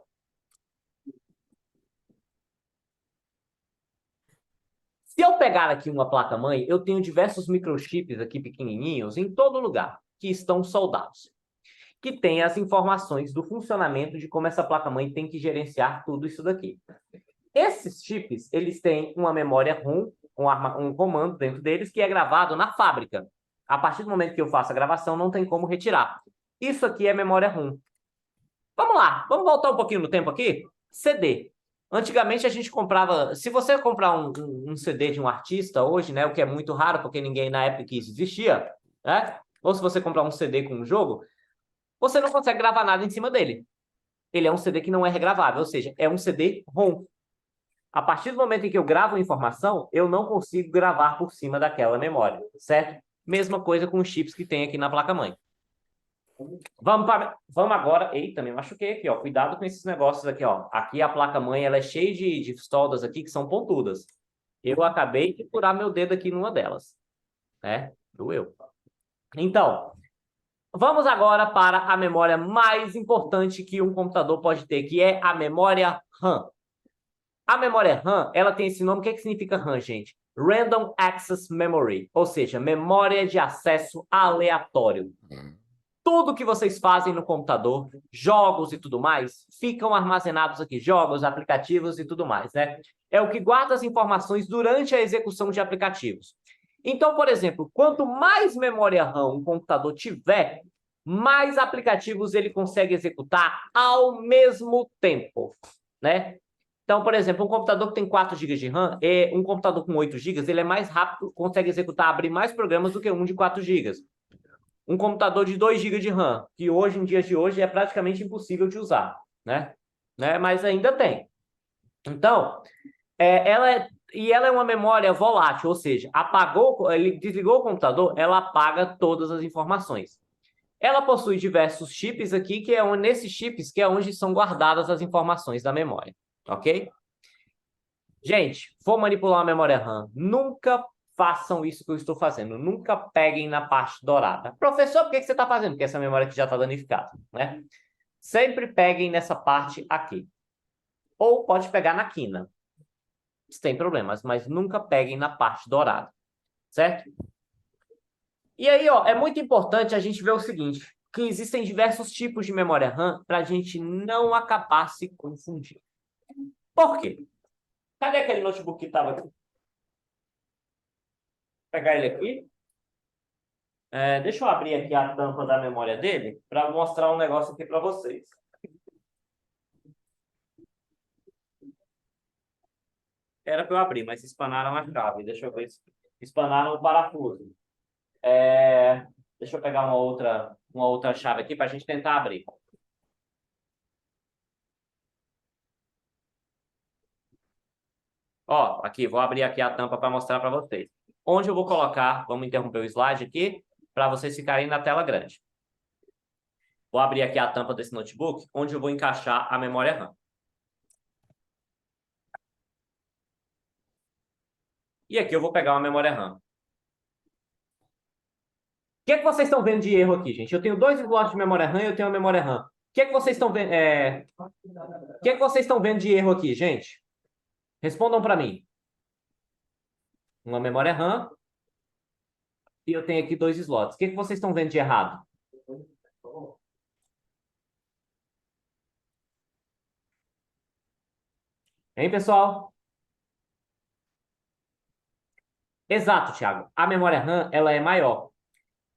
Se eu pegar aqui uma placa-mãe, eu tenho diversos microchips aqui pequenininhos em todo lugar, que estão soldados, que tem as informações do funcionamento de como essa placa-mãe tem que gerenciar tudo isso daqui. Esses chips, eles têm uma memória ROM, um comando dentro deles, que é gravado na fábrica. A partir do momento que eu faço a gravação, não tem como retirar. Isso aqui é memória ROM. Vamos lá, vamos voltar um pouquinho no tempo aqui? CD. Antigamente a gente comprava... Se você comprar um CD de um artista hoje, né, o que é muito raro, porque ninguém na época que isso existia, né? Ou se você comprar um CD com um jogo, você não consegue gravar nada em cima dele. Ele é um CD que não é regravável, ou seja, é um CD ROM. A partir do momento em que eu gravo informação, eu não consigo gravar por cima daquela memória, certo? Mesma coisa com os chips que tem aqui na placa-mãe. Vamos agora... Eita, me machuquei aqui, ó. Cuidado com esses negócios aqui, ó. Aqui a placa-mãe, ela é cheia de soldas aqui que são pontudas. Eu acabei de furar meu dedo aqui numa delas, né? Doeu. Então, Vamos agora para a memória mais importante que um computador pode ter, que é a memória RAM. A memória RAM, ela tem esse nome. O que é que significa RAM, gente? Random Access Memory, ou seja, memória de acesso aleatório. Tudo que vocês fazem no computador, jogos e tudo mais, ficam armazenados aqui, jogos, aplicativos e tudo mais, né? É o que guarda as informações durante a execução de aplicativos. Então, por exemplo, quanto mais memória RAM um computador tiver, mais aplicativos ele consegue executar ao mesmo tempo, né? Então, por exemplo, um computador que tem 4 GB de RAM, um computador com 8 GB, ele é mais rápido, consegue executar, abrir mais programas do que um de 4 GB. Um computador de 2 GB de RAM, que hoje, em dias de hoje, é praticamente impossível de usar, né? Mas ainda tem. Então, ela é uma memória volátil, ou seja, ele desligou o computador, ela apaga todas as informações. Ela possui diversos chips aqui, que é nesses chips que é onde são guardadas as informações da memória, ok? Gente, for manipular uma memória RAM, nunca façam isso que eu estou fazendo. Nunca peguem na parte dourada. Professor, por que você está fazendo? Porque essa memória aqui já está danificada, né? Sempre peguem nessa parte aqui. Ou pode pegar na quina. Sem problemas, mas nunca peguem na parte dourada, certo? E aí, ó, é muito importante a gente ver o seguinte, que existem diversos tipos de memória RAM para a gente não acabar se confundindo. Por quê? Cadê aquele notebook que estava aqui? Vou pegar ele aqui. Deixa eu abrir aqui a tampa da memória dele para mostrar um negócio aqui para vocês. Era para eu abrir, mas espanaram a chave. Deixa eu ver se espanaram o parafuso. Deixa eu pegar uma outra chave aqui para a gente tentar abrir. Ó, aqui, vou abrir aqui a tampa para mostrar para vocês. Onde eu vou colocar, vamos interromper o slide aqui, para vocês ficarem na tela grande. Vou abrir aqui a tampa desse notebook, onde eu vou encaixar a memória RAM. E aqui eu vou pegar uma memória RAM. O que é que vocês estão vendo de erro aqui, gente? Eu tenho 2 slots de memória RAM e eu tenho uma memória RAM. O que é que vocês estão vendo? O que é que vocês estão vendo de erro aqui, gente? Respondam para mim. Uma memória RAM e eu tenho aqui 2 slots. O que é que vocês estão vendo de errado? Hein, pessoal? Exato, Thiago. A memória RAM, ela é maior.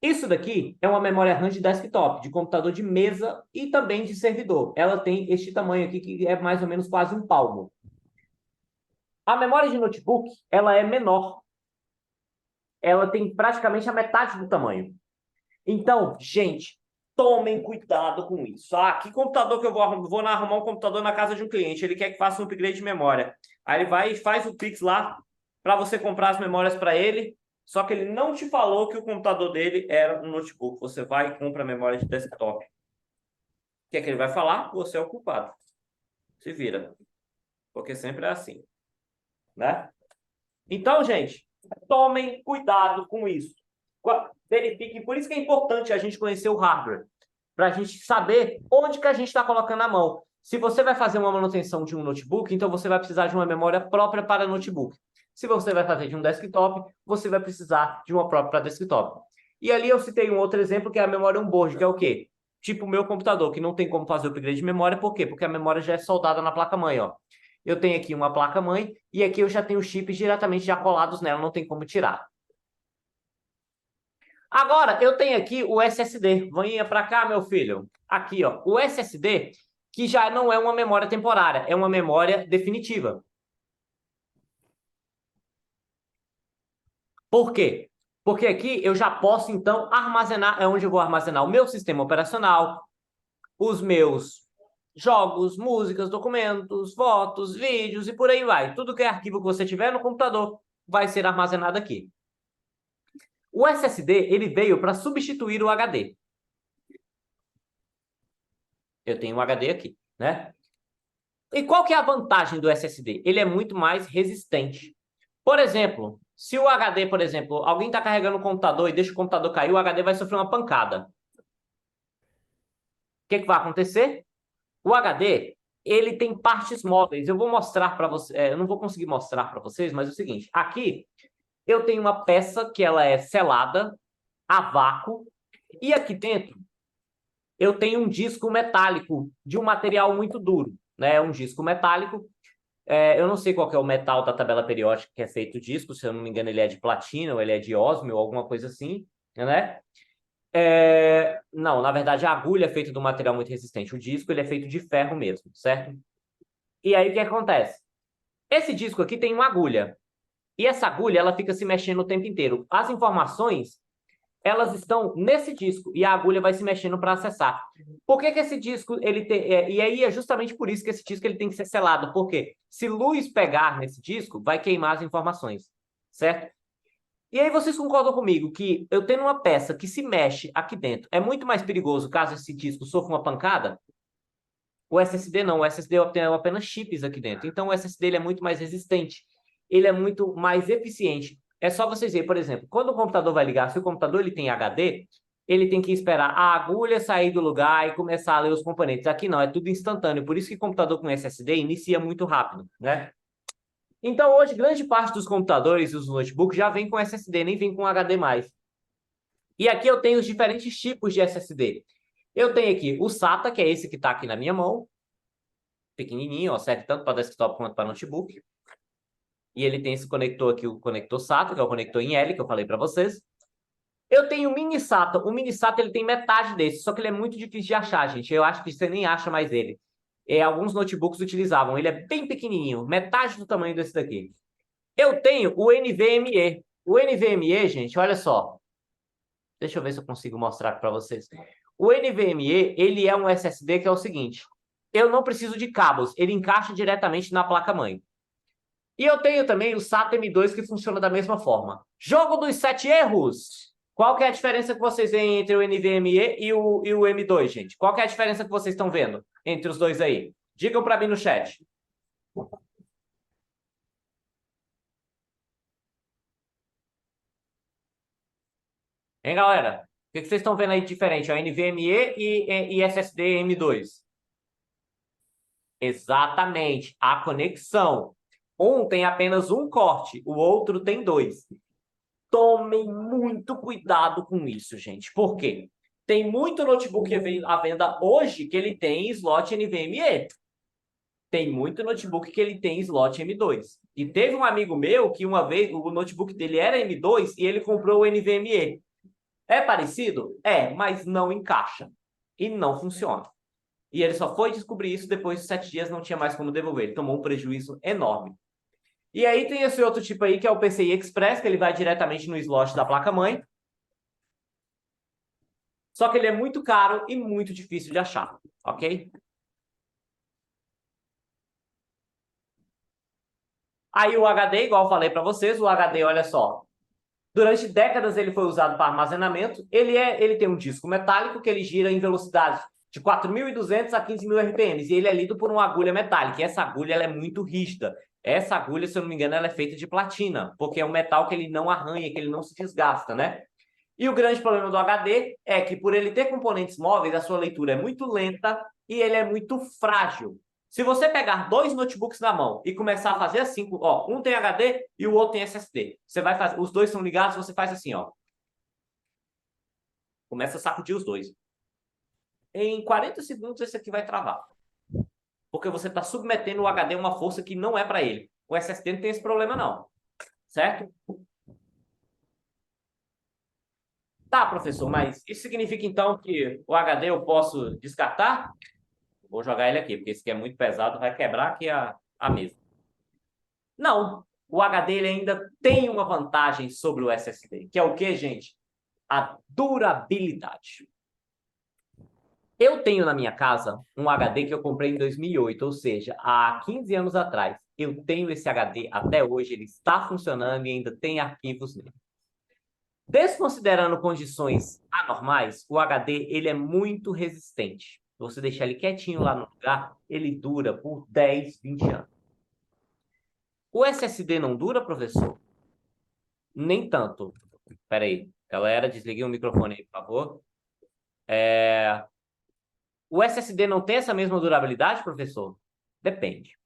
Isso daqui é uma memória RAM de desktop, de computador de mesa e também de servidor. Ela tem este tamanho aqui, que é mais ou menos quase um palmo. A memória de notebook, ela é menor. Ela tem praticamente a metade do tamanho. Então, gente, tomem cuidado com isso. Que computador que eu vou arrumar um computador na casa de um cliente, ele quer que faça um upgrade de memória. Aí ele vai e faz o Pix lá para você comprar as memórias para ele, só que ele não te falou que o computador dele era um notebook. Você vai e compra a memória de desktop. O que é que ele vai falar? Você é o culpado. Se vira. Porque sempre é assim, né? Então, gente, tomem cuidado com isso. Verifiquem. Por isso que é importante a gente conhecer o hardware, para a gente saber onde que a gente está colocando a mão. Se você vai fazer uma manutenção de um notebook, então você vai precisar de uma memória própria para notebook. Se você vai fazer de um desktop, você vai precisar de uma própria para desktop. E ali eu citei um outro exemplo, que é a memória onboard, que é o quê? Tipo o meu computador, que não tem como fazer o upgrade de memória. Por quê? Porque a memória já é soldada na placa-mãe, ó. Eu tenho aqui uma placa-mãe e aqui eu já tenho os chips diretamente já colados nela, não tem como tirar. Agora, eu tenho aqui o SSD. Venha para cá, meu filho. Aqui, ó, o SSD, que já não é uma memória temporária, é uma memória definitiva. Por quê? Porque aqui eu já posso, então, armazenar, é onde eu vou armazenar o meu sistema operacional, os meus jogos, músicas, documentos, fotos, vídeos e por aí vai. Tudo que é arquivo que você tiver no computador vai ser armazenado aqui. O SSD, ele veio para substituir o HD. Eu tenho um HD aqui, né? E qual que é a vantagem do SSD? Ele é muito mais resistente. Por exemplo, se o HD, por exemplo, alguém está carregando o computador e deixa o computador cair, o HD vai sofrer uma pancada. que vai acontecer? O HD, ele tem partes móveis. Eu vou mostrar para vocês, eu não vou conseguir mostrar para vocês, mas é o seguinte, aqui eu tenho uma peça que ela é selada a vácuo, e aqui dentro eu tenho um disco metálico de um material muito duro, né? Um disco metálico. Eu não sei qual que é o metal da tabela periódica que é feito o disco, se eu não me engano ele é de platina ou ele é de ósmio ou alguma coisa assim, né? Não, na verdade a agulha é feita de um material muito resistente. O disco ele é feito de ferro mesmo, certo? E aí o que acontece? Esse disco aqui tem uma agulha. E essa agulha ela fica se mexendo o tempo inteiro. As informações elas estão nesse disco e a agulha vai se mexendo para acessar. Por que esse disco ele tem? E aí é justamente por isso que esse disco ele tem que ser selado, porque se luz pegar nesse disco, vai queimar as informações, certo? E aí vocês concordam comigo que eu tendo uma peça que se mexe aqui dentro é muito mais perigoso caso esse disco sofra uma pancada? O SSD não, o SSD tem apenas chips aqui dentro. Então o SSD ele é muito mais resistente, ele é muito mais eficiente. É só vocês verem, por exemplo, quando o computador vai ligar, se o computador ele tem HD, ele tem que esperar a agulha sair do lugar e começar a ler os componentes. Aqui não, é tudo instantâneo. Por isso que computador com SSD inicia muito rápido, né? Então hoje grande parte dos computadores e os notebooks já vem com SSD, nem vem com HD mais. E aqui eu tenho os diferentes tipos de SSD. Eu tenho aqui o SATA, que é esse que está aqui na minha mão, pequenininho, ó, serve tanto para desktop quanto para notebook. E ele tem esse conector aqui, o conector SATA, que é o conector em L, que eu falei para vocês. Eu tenho o mini SATA. O mini SATA ele tem metade desse, só que ele é muito difícil de achar, gente. Eu acho que você nem acha mais ele. Alguns notebooks utilizavam. Ele é bem pequenininho, metade do tamanho desse daqui. Eu tenho o NVMe. O NVMe, gente, olha só. Deixa eu ver se eu consigo mostrar para vocês. O NVMe, ele é um SSD que é o seguinte. Eu não preciso de cabos. Ele encaixa diretamente na placa-mãe. E eu tenho também o SATA M2 que funciona da mesma forma. Jogo dos 7 erros. Qual que é a diferença que vocês veem entre o NVMe e o M2, gente? Qual que é a diferença que vocês estão vendo entre os dois aí? Digam para mim no chat. Hein, galera? O que vocês estão vendo aí de diferente? O NVMe e SSD M2. Exatamente, a conexão. Um tem apenas um corte, o outro tem dois. Tomem muito cuidado com isso, gente. Por quê? Tem muito notebook à venda hoje que ele tem slot NVMe. Tem muito notebook que ele tem slot M2. E teve um amigo meu que uma vez o notebook dele era M2 e ele comprou o NVMe. É parecido? É, mas não encaixa. E não funciona. E ele só foi descobrir isso depois de 7 dias, não tinha mais como devolver. Ele tomou um prejuízo enorme. E aí tem esse outro tipo aí, que é o PCI Express, que ele vai diretamente no slot da placa-mãe. Só que ele é muito caro e muito difícil de achar, ok? Aí o HD, igual eu falei para vocês, o HD, olha só. Durante décadas ele foi usado para armazenamento. Ele tem um disco metálico que ele gira em velocidades de 4.200 a 15.000 RPM. E ele é lido por uma agulha metálica. E essa agulha ela é muito rígida. Essa agulha, se eu não me engano, ela é feita de platina, porque é um metal que ele não arranha, que ele não se desgasta, né? E o grande problema do HD é que, por ele ter componentes móveis, a sua leitura é muito lenta e ele é muito frágil. Se você pegar dois notebooks na mão e começar a fazer assim, ó, um tem HD e o outro tem SSD. Você vai fazer, os dois são ligados, você faz assim, ó. Começa a sacudir os dois. Em 40 segundos esse aqui vai travar. Porque você está submetendo o HD a uma força que não é para ele. O SSD não tem esse problema não. Certo? Tá, professor, mas isso significa então que o HD eu posso descartar? Vou jogar ele aqui, porque esse aqui é muito pesado, vai quebrar aqui a mesa. Não, o HD ele ainda tem uma vantagem sobre o SSD, que é o que, gente? A durabilidade. Eu tenho na minha casa um HD que eu comprei em 2008, ou seja, há 15 anos atrás. Eu tenho esse HD até hoje, ele está funcionando e ainda tem arquivos nele. Desconsiderando condições anormais, o HD ele é muito resistente. Você deixar ele quietinho lá no lugar, ele dura por 10, 20 anos. O SSD não dura, professor? Nem tanto. Espera aí, galera, desliguei o microfone aí, por favor. O SSD não tem essa mesma durabilidade, professor? Depende.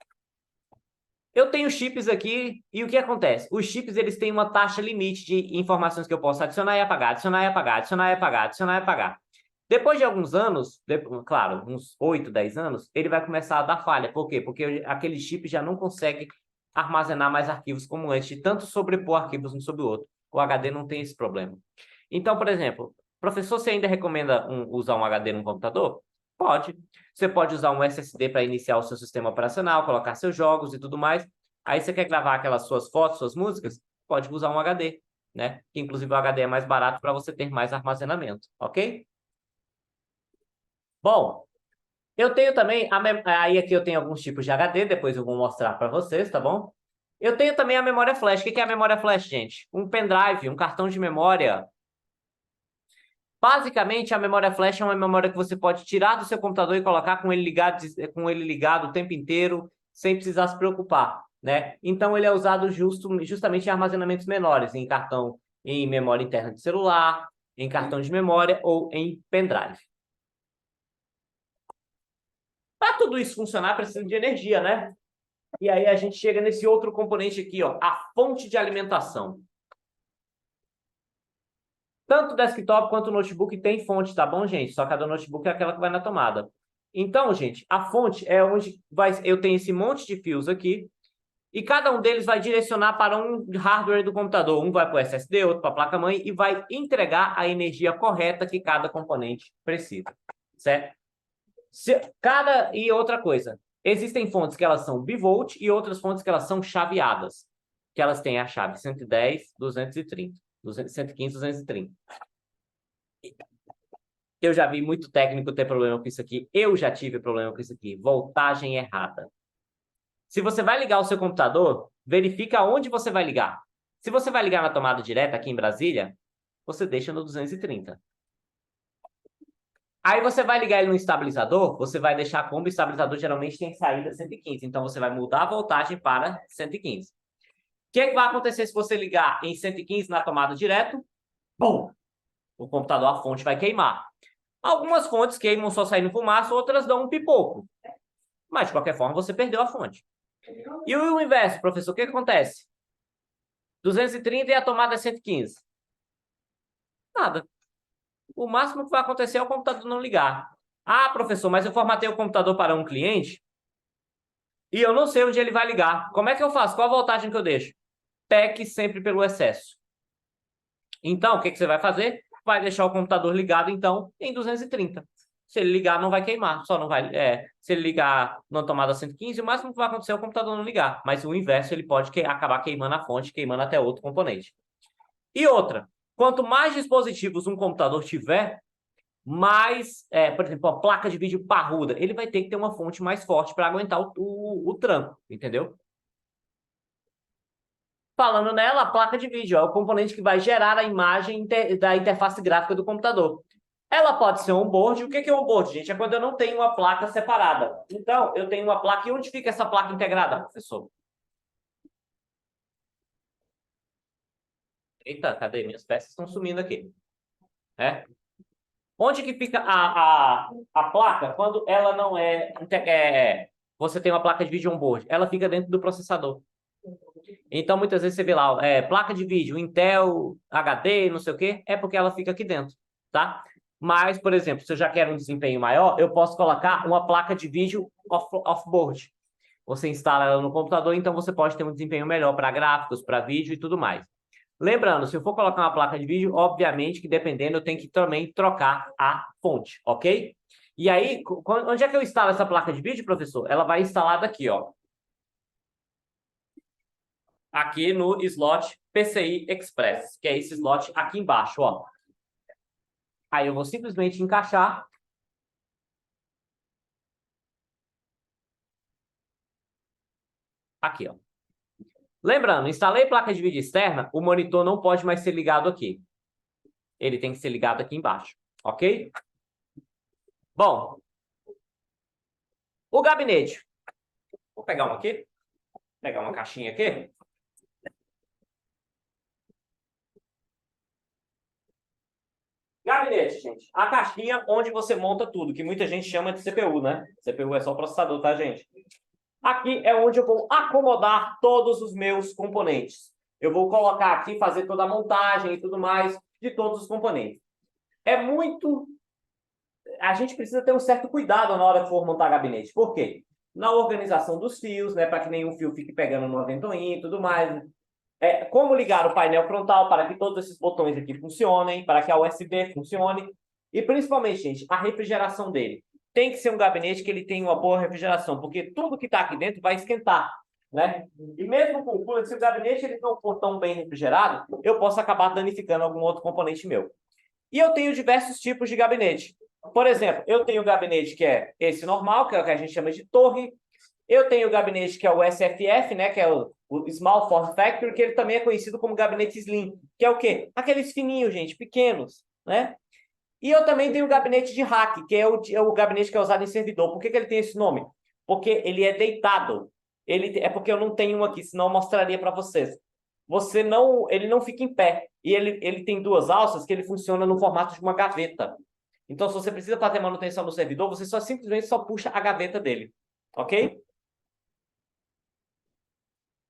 Eu tenho chips aqui e o que acontece? Os chips eles têm uma taxa limite de informações que eu posso adicionar e apagar, adicionar e apagar, adicionar e apagar, adicionar e apagar. Depois de alguns anos, claro, uns 8, 10 anos, ele vai começar a dar falha. Por quê? Porque aquele chip já não consegue armazenar mais arquivos como antes, de tanto sobrepor arquivos um sobre o outro. O HD não tem esse problema. Então, por exemplo, professor, você ainda recomenda usar um HD no computador? Pode. Você pode usar um SSD para iniciar o seu sistema operacional, colocar seus jogos e tudo mais. Aí você quer gravar aquelas suas fotos, suas músicas? Pode usar um HD, né? Que inclusive o HD é mais barato para você ter mais armazenamento, ok? Bom, eu tenho também, aí aqui eu tenho alguns tipos de HD, depois eu vou mostrar para vocês, tá bom? Eu tenho também a memória flash. O que é a memória flash, gente? Um pendrive, um cartão de memória. Basicamente, a memória flash é uma memória que você pode tirar do seu computador e colocar com ele ligado o tempo inteiro, sem precisar se preocupar, né? Então, ele é usado justamente em armazenamentos menores, em cartão, em memória interna de celular, em cartão de memória ou em pendrive. Para tudo isso funcionar, precisa de energia, né? E aí a gente chega nesse outro componente aqui, ó, a fonte de alimentação. Tanto o desktop quanto o notebook tem fonte, tá bom, gente? Só cada notebook é aquela que vai na tomada. Então, gente, a fonte é onde eu tenho esse monte de fios aqui, e cada um deles vai direcionar para um hardware do computador. Um vai para o SSD, outro para a placa-mãe, e vai entregar a energia correta que cada componente precisa, certo? E outra coisa, existem fontes que elas são bivolt e outras fontes que elas são chaveadas, que elas têm a chave 110, 230, 115, 230. Eu já vi muito técnico ter problema com isso aqui. Eu já tive problema com isso aqui. Voltagem errada. Se você vai ligar o seu computador, verifica onde você vai ligar. Se você vai ligar na tomada direta aqui em Brasília, você deixa no 230. Aí você vai ligar ele no estabilizador, você vai deixar como o estabilizador geralmente tem saída 115. Então você vai mudar a voltagem para 115. O que vai acontecer se você ligar em 115 na tomada direto? Bom, o computador, a fonte vai queimar. Algumas fontes queimam só saindo fumaça, outras dão um pipoco. Mas, de qualquer forma, você perdeu a fonte. E o inverso, professor, o que acontece? 230 e a tomada é 115. Nada. O máximo que vai acontecer é o computador não ligar. Ah, professor, mas eu formatei o computador para um cliente e eu não sei onde ele vai ligar. Como é que eu faço? Qual a voltagem que eu deixo? Peque sempre pelo excesso. Então, o que você vai fazer? Vai deixar o computador ligado, então, em 230. Se ele ligar, não vai queimar. Só não vai. Se ele ligar na tomada 115, o máximo que vai acontecer é o computador não ligar. Mas o inverso, ele pode acabar queimando a fonte, queimando até outro componente. E outra, quanto mais dispositivos um computador tiver, mais, por exemplo, a placa de vídeo parruda, ele vai ter que ter uma fonte mais forte para aguentar o tranco, entendeu? Falando nela, a placa de vídeo é o componente que vai gerar a imagem da interface gráfica do computador. Ela pode ser um board. O que é um board, gente? É quando eu não tenho uma placa separada. Então, eu tenho uma placa. E onde fica essa placa integrada, professor? Eita, cadê? Minhas peças estão sumindo aqui. Onde que fica a placa quando ela não você tem uma placa de vídeo on-board? Ela fica dentro do processador. Então, muitas vezes você vê lá, placa de vídeo, Intel, HD, não sei o quê, é porque ela fica aqui dentro, tá? Mas, por exemplo, se eu já quero um desempenho maior, eu posso colocar uma placa de vídeo off-board. Você instala ela no computador, então você pode ter um desempenho melhor para gráficos, para vídeo e tudo mais. Lembrando, se eu for colocar uma placa de vídeo, obviamente que dependendo, eu tenho que também trocar a fonte, ok? E aí, onde é que eu instalo essa placa de vídeo, professor? Ela vai instalada aqui, ó. Aqui no slot PCI Express, que é esse slot aqui embaixo, ó. Aí eu vou simplesmente encaixar. Aqui, ó. Lembrando, instalei placa de vídeo externa, o monitor não pode mais ser ligado aqui. Ele tem que ser ligado aqui embaixo, ok? Bom, o gabinete. Vou pegar um aqui. Pegar uma caixinha aqui. Gabinete. gabinete, gente. A caixinha onde você monta tudo, que muita gente chama de CPU, né? CPU é só o processador, tá, gente? Aqui é onde eu vou acomodar todos os meus componentes. Eu vou colocar aqui, fazer toda a montagem e tudo mais de todos os componentes. É muito... A gente precisa ter um certo cuidado na hora que for montar gabinete. Por quê? Na organização dos fios, né? Para que nenhum fio fique pegando numa ventoinha e tudo mais. Como ligar o painel frontal para que todos esses botões aqui funcionem, para que a USB funcione. E principalmente, gente, a refrigeração dele. Tem que ser um gabinete que ele tenha uma boa refrigeração, porque tudo que está aqui dentro vai esquentar, né? E mesmo com cooler, se o gabinete ele não for tão bem refrigerado, eu posso acabar danificando algum outro componente meu. E eu tenho diversos tipos de gabinete. Por exemplo, eu tenho o gabinete que é esse normal, que é o que a gente chama de torre. Eu tenho o gabinete que é o SFF, né, que é o Small Form Factor, que ele também é conhecido como gabinete Slim, que é o quê? Aqueles fininhos, gente, pequenos, né? E eu também tenho o gabinete de rack, que é o gabinete que é usado em servidor. Por que ele tem esse nome? Porque ele é deitado. É porque eu não tenho um aqui, senão eu mostraria para vocês. Ele não fica em pé. E ele tem duas alças que ele funciona no formato de uma gaveta. Então, se você precisa fazer manutenção no servidor, você simplesmente só puxa a gaveta dele. Ok?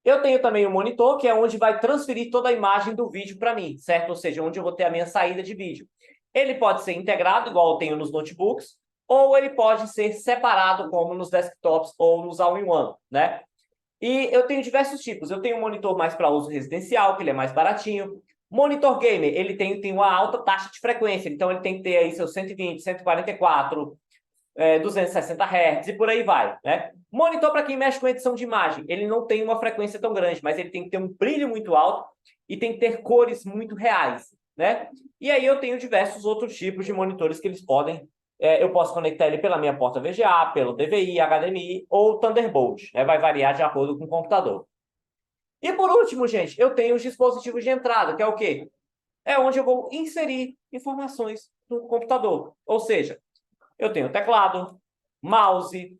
Eu tenho também o monitor, que é onde vai transferir toda a imagem do vídeo para mim, certo? Ou seja, onde eu vou ter a minha saída de vídeo. Ele pode ser integrado, igual eu tenho nos notebooks, ou ele pode ser separado, como nos desktops ou nos all-in-one, né? E eu tenho diversos tipos. Eu tenho um monitor mais para uso residencial, que ele é mais baratinho. Monitor gamer, ele tem uma alta taxa de frequência, então ele tem que ter aí seus 120, 144, 260 Hz e por aí vai, né? Monitor para quem mexe com edição de imagem, ele não tem uma frequência tão grande, mas ele tem que ter um brilho muito alto e tem que ter cores muito reais, né? E aí eu tenho diversos outros tipos de monitores que eles podem... eu posso conectar ele pela minha porta VGA, pelo DVI, HDMI ou Thunderbolt, né? Vai variar de acordo com o computador. E por último, gente, eu tenho os dispositivos de entrada, que é o quê? É onde eu vou inserir informações no computador. Ou seja, eu tenho teclado, mouse,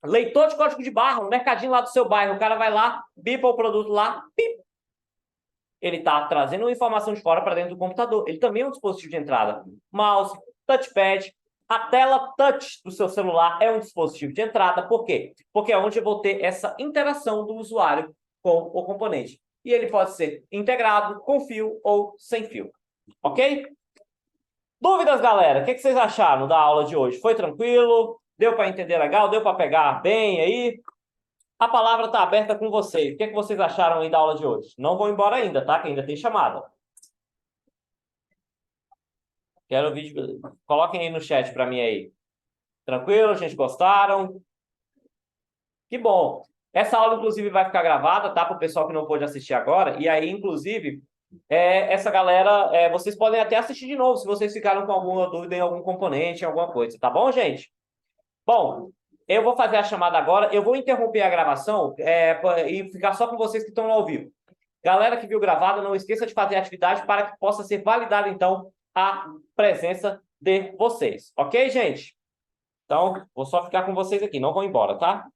leitor de código de barra, um mercadinho lá do seu bairro. O cara vai lá, bipa o produto lá, pip. Ele está trazendo uma informação de fora para dentro do computador. Ele também é um dispositivo de entrada. Mouse, touchpad, a tela touch do seu celular é um dispositivo de entrada. Por quê? Porque é onde eu vou ter essa interação do usuário com o componente. E ele pode ser integrado, com fio ou sem fio. Ok? Dúvidas, galera? O que vocês acharam da aula de hoje? Foi tranquilo? Deu para entender legal? Deu para pegar bem aí? A palavra está aberta com vocês. O que vocês acharam aí da aula de hoje? Não vão embora ainda, tá? Que ainda tem chamada. Quero o vídeo. Coloquem aí no chat para mim aí. Tranquilo? Gente, gostaram? Que bom. Essa aula, inclusive, vai ficar gravada, tá? Para o pessoal que não pôde assistir agora. E aí, inclusive, essa galera, vocês podem até assistir de novo, se vocês ficaram com alguma dúvida em algum componente, em alguma coisa. Tá bom, gente? Bom, eu vou fazer a chamada agora. Eu vou interromper a gravação e ficar só com vocês que estão ao vivo. Galera que viu gravado, não esqueça de fazer a atividade para que possa ser validada, então, a presença de vocês. Ok, gente? Então, vou só ficar com vocês aqui. Não vão embora, tá?